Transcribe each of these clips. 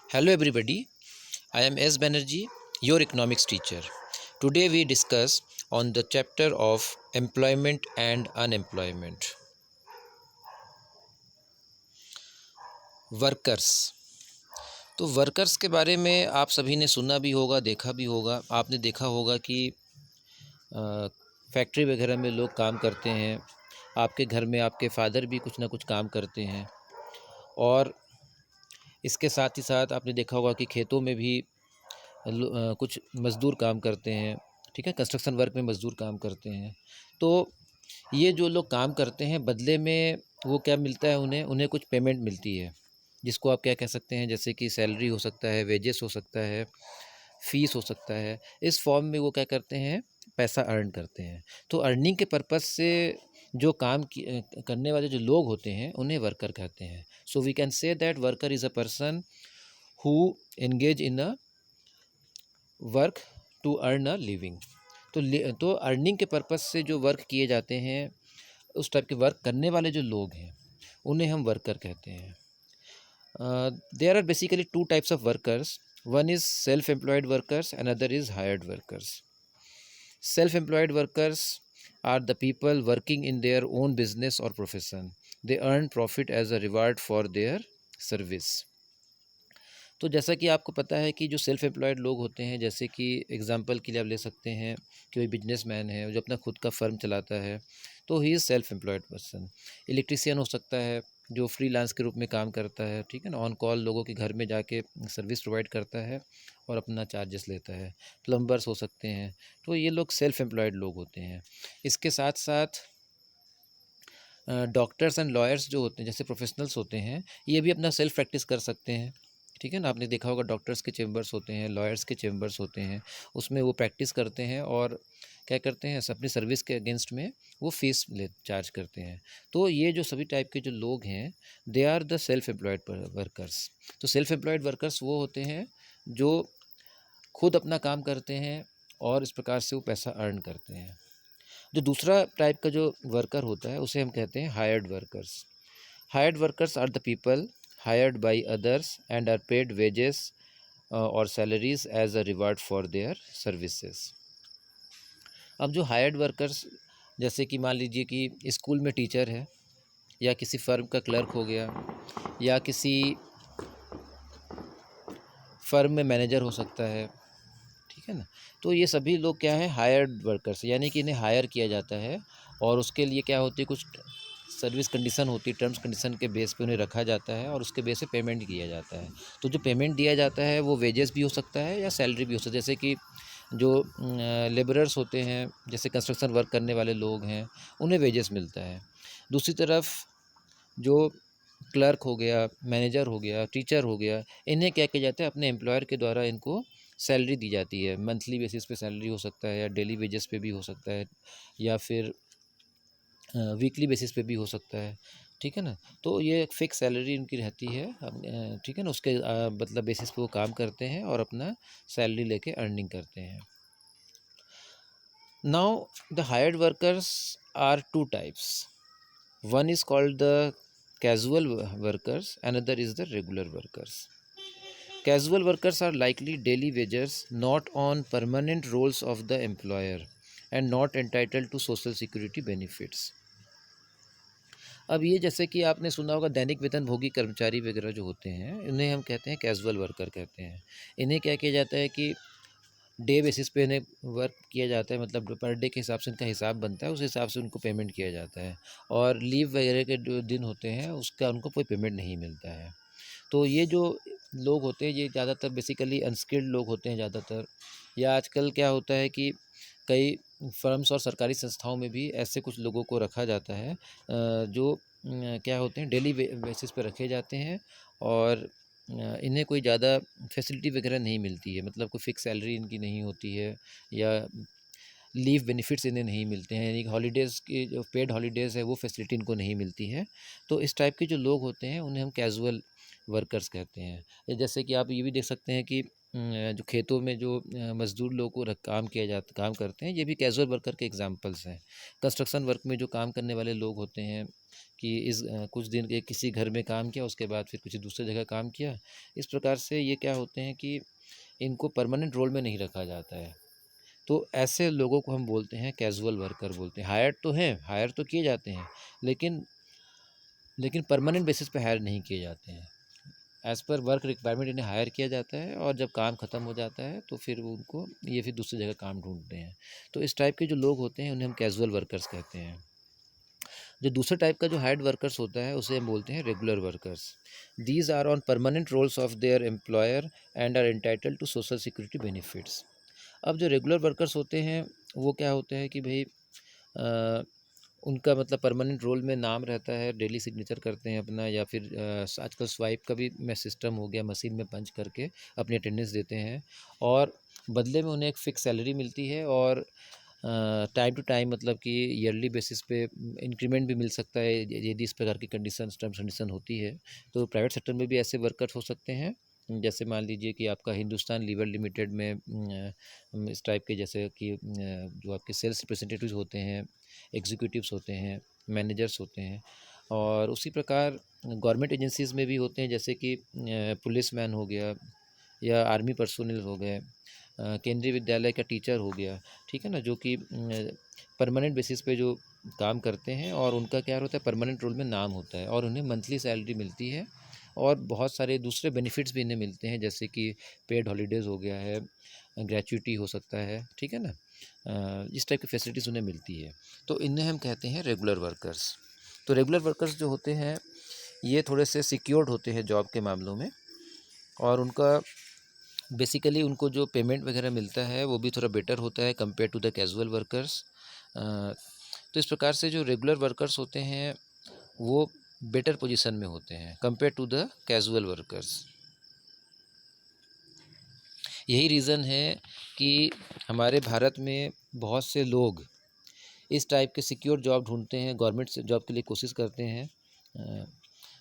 Hello everybody, I am S. Banerjee, your economics teacher. Today we discuss on the chapter of employment and unemployment. Workers. तो workers के बारे में आप सभी ने सुना भी होगा, देखा भी होगा। आपने देखा होगा कि फैक्ट्री वगैरह में लोग काम करते हैं। आपके घर में आपके फादर भी कुछ ना कुछ काम करते हैं और इसके साथ ही साथ आपने देखा होगा कि खेतों में भी कुछ मज़दूर काम करते हैं। ठीक है, कंस्ट्रक्शन वर्क में मज़दूर काम करते हैं। तो ये जो लोग काम करते हैं बदले में वो क्या मिलता है, उन्हें उन्हें कुछ पेमेंट मिलती है, जिसको आप क्या कह सकते हैं, जैसे कि सैलरी हो सकता है, वेजेस हो सकता है, फ़ीस हो सकता है। इस फॉर्म में वो क्या करते हैं, पैसा अर्न करते हैं। तो अर्निंग के पर्पज़ से जो करने वाले जो लोग होते हैं उन्हें वर्कर कहते हैं। So we can say that worker is a person who engage in a work to earn a living. तो अर्निंग के पर्पज़ से जो वर्क किए जाते हैं, उस टाइप के वर्क करने वाले जो लोग हैं उन्हें हम वर्कर कहते हैं। There are basically two types of workers. One is self employed workers, another is hired workers. Self employed workers are the people working in their own business or profession. They earn profit as a reward for their service. तो जैसा कि आपको पता है कि जो self employed लोग होते हैं, जैसे कि एग्जांपल के लिए आप ले सकते हैं कि कोई बिजनेसमैन है जो अपना खुद का फर्म चलाता है, तो he is self employed person. Electrician हो सकता है जो फ्रीलांस के रूप में काम करता है, ठीक है ना, ऑन कॉल लोगों के घर में जाके सर्विस प्रोवाइड करता है और अपना चार्जेस लेता है। प्लम्बर्स हो सकते हैं। तो ये लोग सेल्फ एम्प्लॉयड लोग होते हैं। इसके साथ साथ डॉक्टर्स एंड लॉयर्स जो होते हैं, जैसे प्रोफेशनल्स होते हैं, ये भी अपना सेल्फ प्रैक्टिस कर सकते हैं। ठीक है ना, आपने देखा होगा डॉक्टर्स के चेम्बर्स होते हैं, लॉयर्स के चेम्बर्स होते हैं, उसमें वो प्रैक्टिस करते हैं और क्या करते हैं, अपनी सर्विस के अगेंस्ट में वो फीस ले चार्ज करते हैं। तो ये जो सभी टाइप के जो लोग हैं, they are the self employed workers. तो सेल्फ एम्प्लॉयड वर्कर्स वो होते हैं जो खुद अपना काम करते हैं और इस प्रकार से वो पैसा अर्न करते हैं। जो दूसरा टाइप का जो वर्कर होता है उसे हम कहते हैं hired workers. Hired workers are the people hired by others and are paid wages or salaries as a reward for their services. अब जो हायर्ड वर्कर्स, जैसे कि मान लीजिए कि स्कूल में टीचर है, या किसी फर्म का क्लर्क हो गया, या किसी फर्म में मैनेजर हो सकता है, ठीक है ना। तो ये सभी लोग क्या है, हायर्ड वर्कर्स, यानी कि इन्हें हायर किया जाता है और उसके लिए क्या होती है, कुछ सर्विस कंडीशन होती है, टर्म्स कंडीशन के बेस पे उन्हें रखा जाता है और उसके बेस पे पेमेंट किया जाता है। तो जो पेमेंट दिया जाता है वो वेजेस भी हो सकता है या सैलरी भी हो सकता है। जैसे कि जो लेबरर्स होते हैं, जैसे कंस्ट्रक्शन वर्क करने वाले लोग हैं, उन्हें वेजेस मिलता है। दूसरी तरफ जो क्लर्क हो गया, मैनेजर हो गया, टीचर हो गया, इन्हें क्या किया जाता है, अपने एम्प्लॉयर के द्वारा इनको सैलरी दी जाती है। मंथली बेसिस पे सैलरी हो सकता है या डेली वेजेस पे भी हो सकता है या फिर वीकली बेसिस पे भी हो सकता है। ठीक है ना। तो ये एक फ़िक्स सैलरी उनकी रहती है। ठीक है ना, उसके मतलब बेसिस पे वो काम करते हैं और अपना सैलरी लेके अर्निंग करते हैं। Now the hired workers are two types. One is called the casual workers, another is the regular workers. Casual workers are likely daily wagers, not on permanent roles of the employer and not entitled to social security benefits. अब ये जैसे कि आपने सुना होगा, दैनिक वेतनभोगी कर्मचारी वगैरह जो होते हैं, इन्हें हम कहते हैं कैजुअल वर्कर कहते हैं। इन्हें क्या किया जाता है कि डे बेसिस पे इन्हें वर्क किया जाता है, मतलब पर डे के हिसाब से इनका हिसाब बनता है, उस हिसाब से उनको पेमेंट किया जाता है। और लीव वगैरह के जो दिन होते हैं उसका उनको कोई पेमेंट नहीं मिलता है। तो ये जो लोग होते हैं ये ज़्यादातर बेसिकली अनस्किल्ड लोग होते हैं ज़्यादातर। या आजकल क्या होता है कि कई फर्म्स और सरकारी संस्थाओं में भी ऐसे कुछ लोगों को रखा जाता है जो क्या होते हैं, डेली बेसिस पे रखे जाते हैं और इन्हें कोई ज़्यादा फैसिलिटी वगैरह नहीं मिलती है, मतलब कोई फ़िक्स सैलरी इनकी नहीं होती है या लीव बेनिफिट्स इन्हें नहीं मिलते हैं, यानी कि हॉलीडेज़ की जो पेड हॉलीडेज़ है वो फैसिलिटी इनको नहीं मिलती है। तो इस टाइप के जो लोग होते हैं उन्हें हम कैजुअल वर्कर्स कहते हैं। या जैसे कि आप ये भी देख सकते हैं कि जो खेतों में जो मज़दूर लोग को काम करते हैं, ये भी कैज़ुअल वर्कर के एग्ज़ाम्पल्स हैं। कंस्ट्रक्शन वर्क में जो काम करने वाले लोग होते हैं कि कुछ दिन के किसी घर में काम किया, उसके बाद फिर किसी दूसरी जगह काम किया। इस प्रकार से ये क्या होते हैं कि इनको परमानेंट रोल में नहीं रखा जाता है। तो ऐसे लोगों को हम बोलते हैं कैज़ुअल वर्कर बोलते हैं। हायर्ड तो हैं, हायर तो किए जाते हैं, लेकिन परमानेंट बेसिस पे हायर नहीं किए जाते हैं। एज़ पर वर्क रिक्वायरमेंट इन्हें हायर किया जाता है, और जब काम ख़त्म हो जाता है तो फिर वो उनको ये फिर दूसरी जगह काम ढूँढते हैं। तो इस टाइप के जो लोग होते हैं उन्हें हम कैज़ुअल वर्कर्स कहते हैं। जो दूसरे टाइप का जो हायर्ड वर्कर्स होता है उसे हम बोलते हैं regular workers. These are on permanent rolls of their employer and are entitled to social security benefits. अब जो रेगुलर वर्कर्स होते हैं वो क्या होते हैं कि भाई उनका मतलब परमानेंट रोल में नाम रहता है, डेली सिग्नेचर करते हैं अपना, या फिर आजकल स्वाइप का भी मैं सिस्टम हो गया, मशीन में पंच करके अपनी अटेंडेंस देते हैं, और बदले में उन्हें एक फ़िक्स सैलरी मिलती है, और टाइम टू टाइम मतलब कि ईयरली बेसिस पे इंक्रीमेंट भी मिल सकता है यदि इस प्रकार की टर्म्स कंडीशन होती है। तो प्राइवेट सेक्टर में भी ऐसे वर्कर्स हो सकते हैं, जैसे मान लीजिए कि आपका हिंदुस्तान लीवर लिमिटेड में इस टाइप के, जैसे कि जो आपके सेल्स रिप्रेजेंटेटिव्स होते हैं, एग्जीक्यूटिव्स होते हैं, मैनेजर्स होते हैं, और उसी प्रकार गवर्नमेंट एजेंसीज़ में भी होते हैं, जैसे कि पुलिसमैन हो गया, या आर्मी पर्सोनल हो गए, केंद्रीय विद्यालय का टीचर हो गया, ठीक है ना, जो कि परमानेंट बेसिस पे जो काम करते हैं, और उनका क्या होता है, परमानेंट रोल में नाम होता है, और उन्हें मंथली सैलरी मिलती है, और बहुत सारे दूसरे बेनिफिट्स भी इन्हें मिलते हैं, जैसे कि पेड हॉलीडेज़ हो गया है, ग्रेच्युटी हो सकता है, ठीक है ना। इस टाइप की फैसिलिटीज़ उन्हें मिलती है। तो इन्हें हम कहते हैं रेगुलर वर्कर्स। तो रेगुलर वर्कर्स जो होते हैं ये थोड़े से सिक्योर्ड होते हैं जॉब के मामलों में, और उनका बेसिकली उनको जो पेमेंट वगैरह मिलता है वो भी थोड़ा बेटर होता है compare to the casual workers. तो इस प्रकार से जो रेगुलर वर्कर्स होते हैं वो बेटर पोजीशन में होते हैं compare to the casual workers. यही रीज़न है कि हमारे भारत में बहुत से लोग इस टाइप के सिक्योर जॉब ढूंढते हैं, गवर्नमेंट से जॉब के लिए कोशिश करते हैं।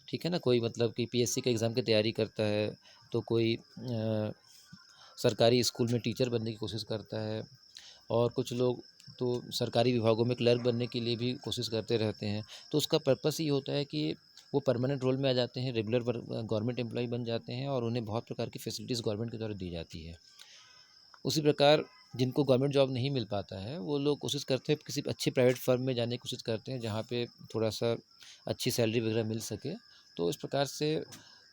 ठीक है ना, कोई मतलब कि पीएससी के एग्ज़ाम की तैयारी करता है, तो कोई सरकारी स्कूल में टीचर बनने की कोशिश करता है, और कुछ लोग तो सरकारी विभागों में क्लर्क बनने के लिए भी कोशिश करते रहते हैं। तो उसका पर्पस ये होता है कि वो परमानेंट रोल में आ जाते हैं, रेगुलर गवर्नमेंट एम्प्लॉय बन जाते हैं, और उन्हें बहुत प्रकार की फैसिलिटीज़ गवर्नमेंट के द्वारा दी जाती है। उसी प्रकार जिनको गवर्नमेंट जॉब नहीं मिल पाता है वो लोग कोशिश करते हैं किसी अच्छी प्राइवेट फर्म में जाने की कोशिश करते हैं, जहाँ पे थोड़ा सा अच्छी सैलरी वगैरह मिल सके। तो इस प्रकार से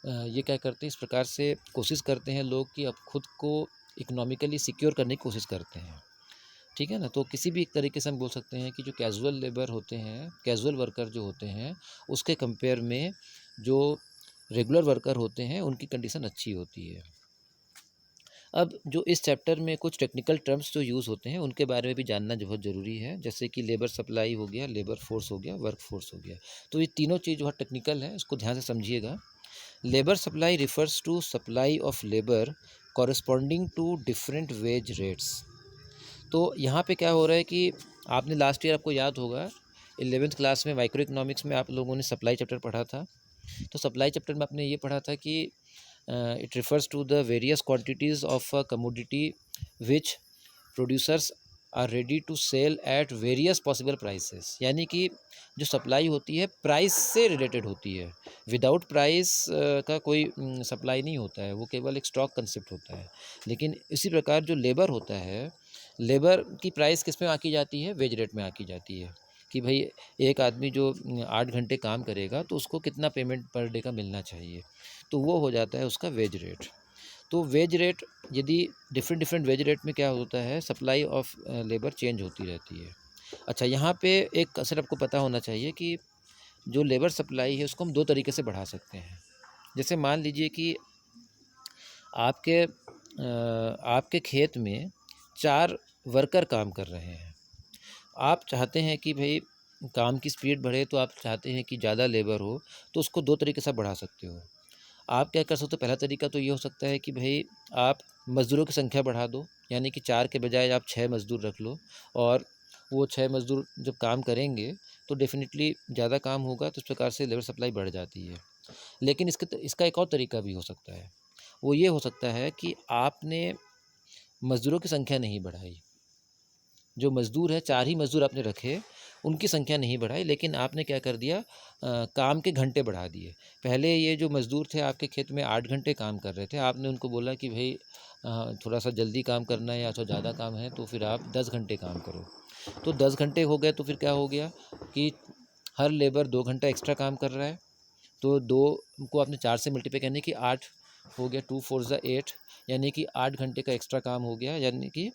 ये क्या करते हैं, इस प्रकार से कोशिश करते हैं लोग कि अब खुद को इकोनॉमिकली सिक्योर करने की कोशिश करते हैं, ठीक है ना। तो किसी भी एक तरीके से हम बोल सकते हैं कि जो कैजुअल लेबर होते हैं, कैजुअल वर्कर जो होते हैं, उसके कंपेयर में जो रेगुलर वर्कर होते हैं उनकी कंडीशन अच्छी होती है। अब जो इस चैप्टर में कुछ टेक्निकल टर्म्स जो यूज़ होते हैं उनके बारे में भी जानना जो बहुत ज़रूरी है, जैसे कि लेबर सप्लाई हो गया, लेबर फोर्स हो गया, वर्क फोर्स हो गया। तो ये तीनों चीज़ जो है टेक्निकल है, इसको ध्यान से समझिएगा। Labour supply refers to supply of labour corresponding to different wage rates. तो यहाँ पे क्या हो रहा है कि आपने लास्ट ईयर, आपको याद होगा 11th क्लास में माइक्रो इकोनॉमिक्स में आप लोगों ने सप्लाई चैप्टर पढ़ा था। तो सप्लाई चैप्टर में आपने ये पढ़ा था कि it refers to the various quantities of a commodity which producers are ready to sell at various possible prices. यानी कि जो सप्लाई होती है प्राइस से रिलेटेड होती है, विदाउट प्राइस का कोई सप्लाई नहीं होता है, वो केवल एक स्टॉक कंसेप्ट होता है। लेकिन इसी प्रकार जो लेबर होता है, लेबर की प्राइस किस में आकी जाती है, वेज रेट में आकी जाती है, कि भाई एक आदमी जो 8 घंटे काम करेगा तो उसको कितना पेमेंट पर डे का मिलना चाहिए, तो वो हो जाता है उसका वेज रेट। तो वेज रेट, यदि डिफरेंट डिफरेंट वेज रेट में क्या होता है, सप्लाई ऑफ लेबर चेंज होती रहती है। अच्छा, यहाँ पे एक कसर आपको पता होना चाहिए कि जो लेबर सप्लाई है उसको हम दो तरीके से बढ़ा सकते हैं। जैसे मान लीजिए कि आपके खेत में 4 वर्कर काम कर रहे हैं। आप चाहते हैं कि भाई काम की स्पीड बढ़े, तो आप चाहते हैं कि ज़्यादा लेबर हो, तो उसको दो तरीके से बढ़ा सकते हो। आप क्या कर सकते हो, पहला तरीका तो ये हो सकता है कि भाई आप मज़दूरों की संख्या बढ़ा दो, यानी कि 4 के बजाय आप 6 मज़दूर रख लो, और वो 6 मज़दूर जब काम करेंगे तो डेफ़िनेटली ज़्यादा काम होगा, तो इस प्रकार से लेबर सप्लाई बढ़ जाती है। लेकिन इसका एक और तरीका भी हो सकता है, वो ये हो सकता है कि आपने मज़दूरों की संख्या नहीं बढ़ाई। जो मज़दूर है 4 ही मज़दूर आपने रखे, उनकी संख्या नहीं बढ़ाई, लेकिन आपने क्या कर दिया, काम के घंटे बढ़ा दिए। पहले ये जो मज़दूर थे आपके खेत में 8 घंटे काम कर रहे थे, आपने उनको बोला कि भई थोड़ा-सा जल्दी काम करना है या थोड़ा ज़्यादा काम है तो फिर आप 10 घंटे काम करो। तो 10 घंटे हो गए तो फिर क्या हो गया कि हर लेबर 2 घंटा एक्स्ट्रा काम कर रहा है, तो 2 को आपने 4 से मल्टीप्लाई करने की 8 हो गया, 2 4 ज़ा 8, यानी कि 8 घंटे का एक्स्ट्रा काम हो गया, यानी कि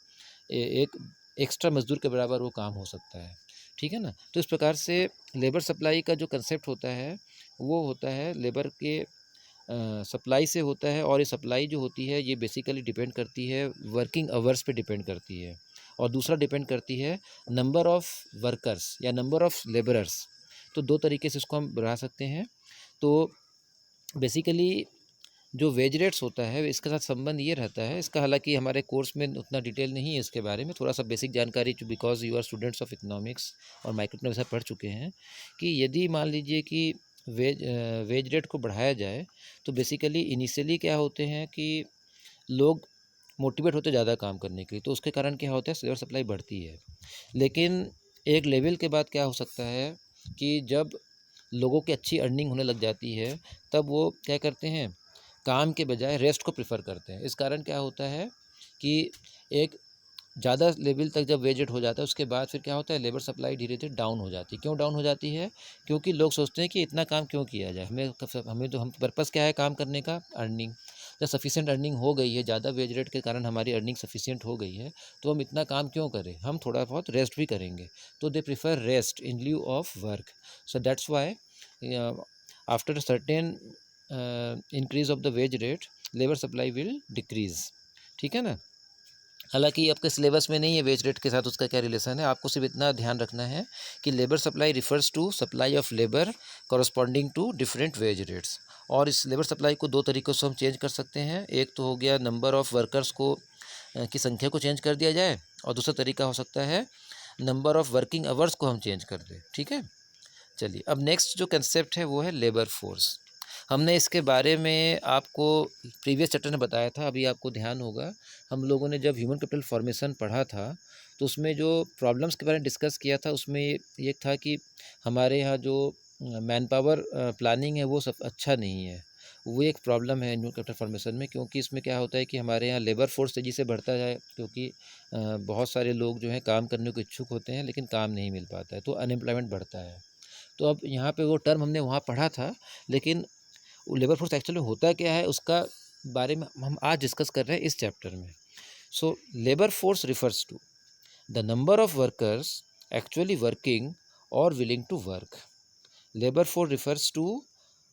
एक एक्स्ट्रा मज़दूर के बराबर वो काम हो सकता है। ठीक है ना? तो इस प्रकार से लेबर सप्लाई का जो कंसेप्ट होता है वो होता है लेबर के सप्लाई से होता है, और ये सप्लाई जो होती है ये बेसिकली डिपेंड करती है वर्किंग आवर्स पे डिपेंड करती है, और दूसरा डिपेंड करती है नंबर ऑफ़ वर्कर्स या नंबर ऑफ़ लेबरर्स। तो 2 तरीके से इसको हम बढ़ा सकते हैं। तो बेसिकली जो वेज रेट्स होता है इसके साथ संबंध ये रहता है, इसका हालांकि हमारे कोर्स में उतना डिटेल नहीं है इसके बारे में, थोड़ा सा बेसिक जानकारी because you are students of economics और माइक्रो इकोनॉमिक्स पढ़ चुके हैं, कि यदि मान लीजिए कि वेज रेट को बढ़ाया जाए तो बेसिकली इनिशियली क्या होते हैं कि लोग मोटिवेट होते ज़्यादा काम करने के लिए, तो उसके कारण क्या होता है लेबर सप्लाई बढ़ती है। लेकिन एक लेवल के बाद क्या हो सकता है कि जब लोगों की अच्छी अर्निंग होने लग जाती है तब वो क्या करते हैं, काम के बजाय रेस्ट को प्रेफर करते हैं। इस कारण क्या होता है कि एक ज़्यादा लेवल तक जब वेज रेट हो जाता है उसके बाद फिर क्या होता है लेबर सप्लाई धीरे धीरे डाउन हो जाती है। क्यों डाउन हो जाती है? क्योंकि लोग सोचते हैं कि इतना काम क्यों किया जाए, हमें तो हम पर्पज़ क्या है काम करने का, अर्निंग। जब सफिशिएंट अर्निंग हो गई है, ज़्यादा वेज रेट के कारण हमारी अर्निंग सफिशिएंट हो गई है, तो हम इतना काम क्यों करें, हम थोड़ा बहुत रेस्ट भी करेंगे। तो they prefer rest in lieu of work. So that's why after certain increase of the wage rate labour supply will decrease. ठीक है ना? हालांकि आपके सिलेबस में नहीं है वेज रेट के साथ उसका क्या रिलेशन है, आपको सिर्फ इतना ध्यान रखना है कि labour supply refers to supply of labour corresponding to different wage rates. और इस लेबर सप्लाई को 2 तरीक़ों से हम चेंज कर सकते हैं। एक तो हो गया नंबर ऑफ़ वर्कर्स को की संख्या को चेंज कर दिया जाए, और दूसरा तरीका हो सकता है नंबर ऑफ़ वर्किंग आवर्स को हम चेंज कर दें। ठीक है? चलिए, अब नेक्स्ट जो कंसेप्ट है वो है लेबर फोर्स। हमने इसके बारे में आपको प्रीवियस चैप्टर में बताया था, अभी आपको ध्यान होगा हम लोगों ने जब ह्यूमन कैपिटल फॉर्मेशन पढ़ा था तो उसमें जो प्रॉब्लम्स के बारे में डिस्कस किया था उसमें ये था कि हमारे यहाँ जो मैन पावर प्लानिंग है वो सब अच्छा नहीं है। वो एक प्रॉब्लम है ह्यूमन कैपिटल फॉर्मेशन में, क्योंकि इसमें क्या होता है कि हमारे यहाँ लेबर फोर्स तेज़ी से बढ़ता है, क्योंकि बहुत सारे लोग जो हैं काम करने को इच्छुक होते हैं लेकिन काम नहीं मिल पाता है, तो अनएम्प्लॉयमेंट बढ़ता है। तो अब यहाँ पे वो टर्म हमने वहाँ पढ़ा था, लेकिन लेबर फोर्स एक्चुअली होता क्या है उसका बारे में हम आज डिस्कस कर रहे हैं इस चैप्टर में। So labour force refers to the number of workers actually working और willing to work. Labour force refers to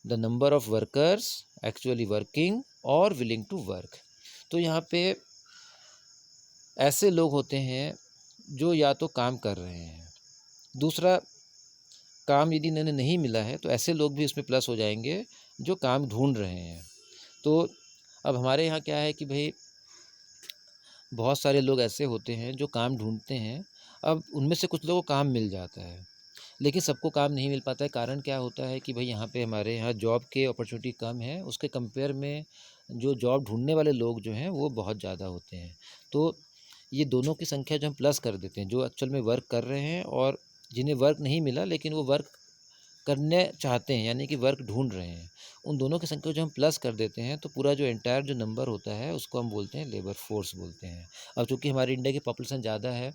the number of workers actually working और विलिंग टू वर्क। तो यहाँ पे ऐसे लोग होते हैं जो या तो काम कर रहे हैं, दूसरा काम यदि इन्हें नहीं मिला है तो ऐसे लोग भी इसमें प्लस हो जाएंगे जो काम ढूंढ रहे हैं। तो अब हमारे यहाँ क्या है कि भाई बहुत सारे लोग ऐसे होते हैं जो काम ढूंढते हैं, अब उनमें से कुछ लोगों को काम मिल जाता है लेकिन सबको काम नहीं मिल पाता है। कारण क्या होता है कि भाई यहाँ पे हमारे यहाँ जॉब के अपॉर्चुनिटी कम है, उसके कंपेयर में जो जॉब ढूंढने वाले लोग जो हैं वो बहुत ज़्यादा होते हैं। तो ये दोनों की संख्या जो हम प्लस कर देते हैं, जो एक्चुअल में वर्क कर रहे हैं और जिन्हें वर्क नहीं मिला लेकिन वो वर्क करने चाहते हैं यानी कि वर्क ढूंढ रहे हैं, उन दोनों की संख्या को जो हम प्लस कर देते हैं तो पूरा जो एंटायर जो नंबर होता है उसको हम बोलते हैं लेबर फोर्स बोलते हैं। अब चूँकि हमारी इंडिया की पॉपुलेशन ज़्यादा है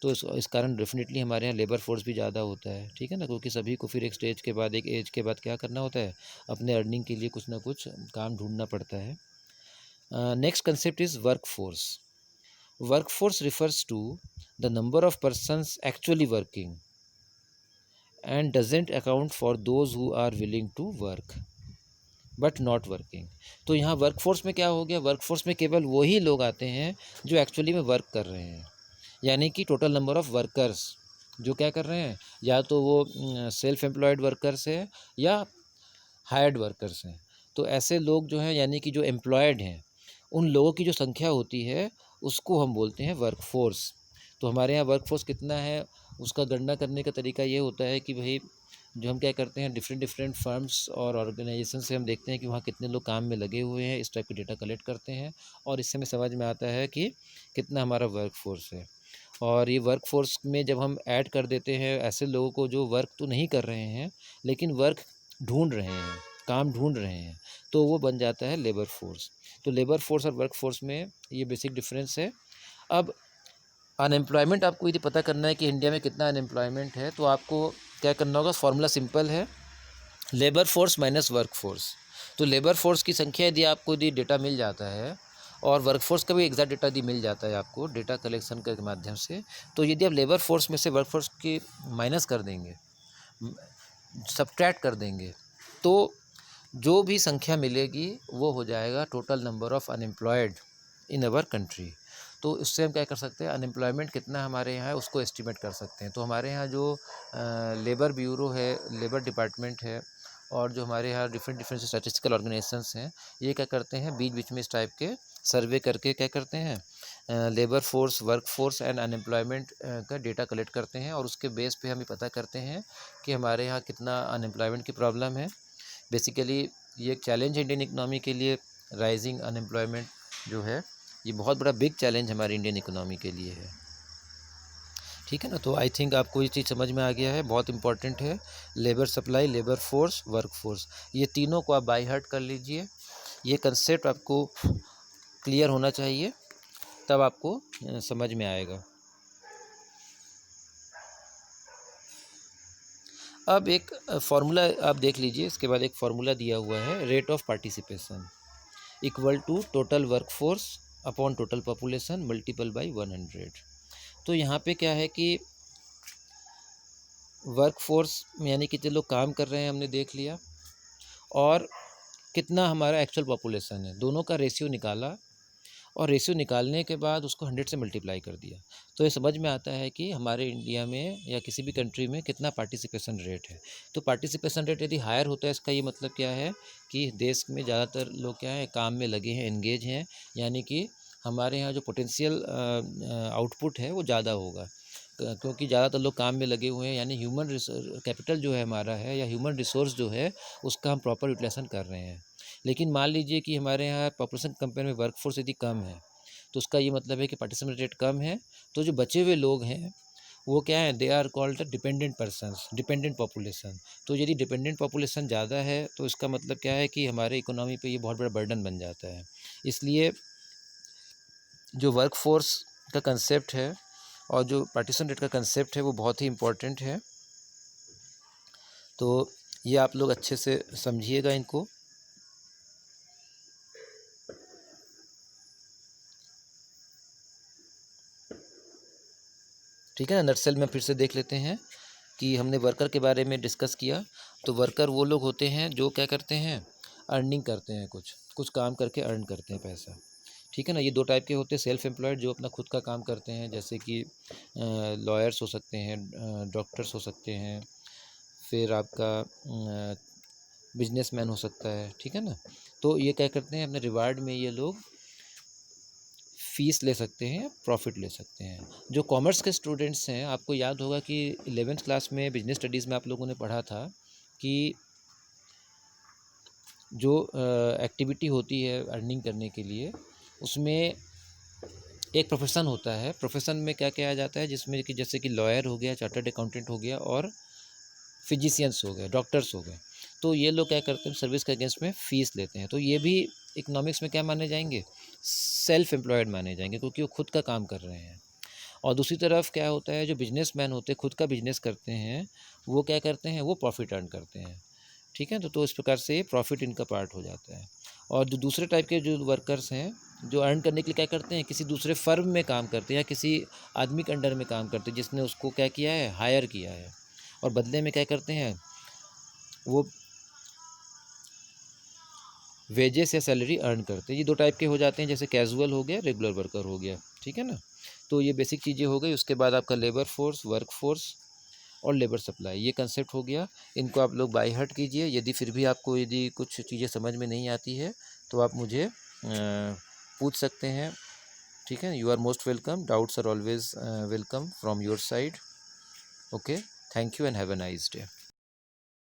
तो इस कारण डेफिनेटली हमारे यहाँ लेबर फोर्स भी ज़्यादा होता है। ठीक है ना? क्योंकि सभी को फिर एक स्टेज के बाद एक एज के बाद क्या करना होता है, अपने अर्निंग के लिए कुछ ना कुछ काम ढूंढना पड़ता है। Next concept is work force. Work force refers to the number of persons actually working and doesn't account for those who are willing to work but not working। तो यहाँ वर्कफोर्स में क्या हो गया, वर्कफोर्स में केवल वही लोग आते हैं जो एक्चुअली में वर्क कर रहे हैं, यानी कि टोटल नंबर ऑफ़ वर्कर्स जो क्या कर रहे हैं, या तो वो सेल्फ एम्प्लॉयड वर्कर्स है या हायर्ड वर्कर्स हैं। तो ऐसे लोग जो हैं यानी कि जो एम्प्लॉयड हैं उन लोगों की जो संख्या होती है उसको हम बोलते हैं वर्कफोर्स। तो हमारे यहाँ वर्कफोर्स कितना है, उसका गणना करने का तरीका ये होता है कि भाई जो हम क्या करते हैं, डिफरेंट डिफरेंट फर्म्स और ऑर्गेनाइजेशन से हम देखते हैं कि वहाँ कितने लोग काम में लगे हुए हैं, इस टाइप की डेटा कलेक्ट करते हैं और इससे हमें समझ में आता है कि कितना हमारा वर्क फोर्स है। और ये वर्क फोर्स में जब हम ऐड कर देते हैं ऐसे लोगों को जो वर्क तो नहीं कर रहे हैं लेकिन वर्क ढूंढ रहे हैं, काम ढूंढ रहे हैं, तो वो बन जाता है लेबर फोर्स। तो लेबर फोर्स और वर्क फोर्स में ये बेसिक डिफरेंस है। अब अनएम्प्लॉयमेंट आपको यदि पता करना है कि इंडिया में कितना अनएम्प्लॉयमेंट है, तो आपको क्या करना होगा, फॉर्मूला सिंपल है, labour force minus work force. तो लेबर फोर्स की संख्या यदि डेटा मिल जाता है और वर्क फोर्स का भी एग्जैक्ट डेटा यदि मिल जाता है आपको डेटा कलेक्शन के माध्यम से, तो यदि आप लेबर फोर्स में से वर्क फोर्स की माइनस कर देंगे, सब्ट्रैक्ट कर देंगे, तो जो भी संख्या मिलेगी वो हो जाएगा total number of unemployed in our country. तो इससे हम क्या कर सकते हैं, अनएम्प्लॉयमेंट कितना हमारे यहाँ है उसको एस्टिमेट कर सकते हैं। तो हमारे यहाँ जो लेबर ब्यूरो है, लेबर डिपार्टमेंट है और जो हमारे यहाँ डिफरेंट डिफरेंट स्टैटिस्टिकल ऑर्गेनाइजेशंस हैं, ये क्या करते हैं, बीच बीच में इस टाइप के सर्वे करके क्या करते हैं, labour force, work force and unemployment का डेटा कलेक्ट करते हैं और उसके बेस पे हम ये पता करते हैं कि हमारे यहाँ कितना अनएम्प्लॉयमेंट की प्रॉब्लम है। बेसिकली ये एक चैलेंज है इंडियन इकोनॉमी के लिए, राइजिंग अनएम्प्लॉयमेंट जो है ये बहुत बड़ा बिग चैलेंज हमारी इंडियन इकोनॉमी के लिए है। ठीक है ना, तो आई थिंक आपको ये चीज़ समझ में आ गया है, बहुत इंपॉर्टेंट है। Labour supply, labour force, work force, ये तीनों को आप बाय हार्ट कर लीजिए। ये कंसेप्ट आपको क्लियर होना चाहिए, तब आपको समझ में आएगा। अब एक फार्मूला आप देख लीजिए, इसके बाद एक फार्मूला दिया हुआ है, rate of participation equal to total work force upon total population multiple by 100। तो यहाँ पे क्या है कि वर्क फोर्स यानी कितने लोग काम कर रहे हैं हमने देख लिया, और कितना हमारा एक्चुअल पॉपुलेशन है, दोनों का रेशियो निकाला और रेशियो निकालने के बाद उसको 100 से मल्टीप्लाई कर दिया। तो ये समझ में आता है कि हमारे इंडिया में या किसी भी कंट्री में कितना पार्टिसिपेशन रेट है। तो पार्टिसिपेशन रेट यदि हायर होता है, इसका ये मतलब क्या है कि देश में ज़्यादातर लोग क्या है, काम में लगे हैं, एंगेज हैं, यानी कि हमारे यहाँ जो पोटेंशियल आउटपुट है वो ज़्यादा होगा, क्योंकि ज़्यादातर लोग काम में लगे हुए हैं, यानी ह्यूमन कैपिटल जो है हमारा है, या ह्यूमन रिसोर्स जो है उसका हम प्रॉपर यूटिलाइजेशन कर रहे हैं। लेकिन मान लीजिए कि हमारे यहाँ पॉपुलेशन कंपेयर में वर्कफोर्स यदि कम है, तो उसका ये मतलब है कि पार्टिसिपेशन रेट कम है, तो जो बचे हुए लोग हैं वो क्या है, they are called the dependent persons, dependent population. तो यदि डिपेंडेंट पॉपुलेशन ज़्यादा है तो इसका मतलब क्या है कि हमारे इकोनॉमी पे ये बहुत बड़ा बर्डन बन जाता है। इसलिए जो वर्कफोर्स का कंसेप्ट है और जो पार्टीशन रेट का कंसेप्ट है वो बहुत ही इम्पोर्टेंट है। तो ये आप लोग अच्छे से समझिएगा इनको। ठीक है ना, नटसेल में फिर से देख लेते हैं कि हमने वर्कर के बारे में डिस्कस किया। तो वर्कर वो लोग होते हैं जो क्या करते हैं, अर्निंग करते हैं, कुछ कुछ काम करके अर्न करते हैं पैसा। ठीक है ना, ये दो टाइप के होते हैं, सेल्फ एम्प्लॉयड जो अपना खुद का काम करते हैं, जैसे कि लॉयर्स हो सकते हैं, डॉक्टर्स हो सकते हैं, फिर आपका बिजनेसमैन हो सकता है। ठीक है ना, तो ये क्या करते हैं, अपने रिवार्ड में ये लोग फ़ीस ले सकते हैं, प्रॉफिट ले सकते हैं। जो कॉमर्स के स्टूडेंट्स हैं, आपको याद होगा कि 11th क्लास में बिजनेस स्टडीज़ में आप लोगों ने पढ़ा था कि जो एक्टिविटी होती है अर्निंग करने के लिए, उसमें एक प्रोफेशन होता है। प्रोफेशन में क्या किया जाता है, जिसमें कि जैसे कि लॉयर हो गया, चार्टर्ड अकाउंटेंट हो गया और फिजिशियंस हो गए, डॉक्टर्स हो गए। तो ये लोग क्या करते हैं, सर्विस के अगेंस्ट में फ़ीस लेते हैं। तो ये भी इकोनॉमिक्स में क्या माने जाएंगे, सेल्फ एम्प्लॉयड माने जाएंगे, क्योंकि वो खुद का काम कर रहे हैं। और दूसरी तरफ क्या होता है, जो बिजनेसमैन होते हैं, खुद का बिजनेस करते हैं, वो क्या करते हैं, वो प्रॉफिट अर्न करते हैं। ठीक है, तो इस प्रकार से प्रॉफिट इनका पार्ट हो जाता है। और जो दूसरे टाइप के जो वर्कर्स हैं, जो अर्न करने के लिए क्या करते हैं, किसी दूसरे फर्म में काम करते हैं या किसी आदमी के अंडर में काम करते हैं जिसने उसको क्या किया है, हायर किया है, और बदले में क्या करते हैं, वो वेजेस या सैलरी अर्न करते हैं। ये दो टाइप के हो जाते हैं, जैसे कैजुअल हो गया, रेगुलर वर्कर हो गया। ठीक है ना, तो ये बेसिक चीज़ें हो गई। उसके बाद आपका लेबर फोर्स, वर्क फोर्स और लेबर सप्लाई, ये कंसेप्ट हो गया। इनको आप लोग बाय हार्ट कीजिए। यदि फिर भी आपको यदि कुछ चीज़ें समझ में नहीं आती है तो आप मुझे पूछ सकते हैं। ठीक है, you are most welcome, doubts are always welcome from your side. Okay, thank you and have a nice day.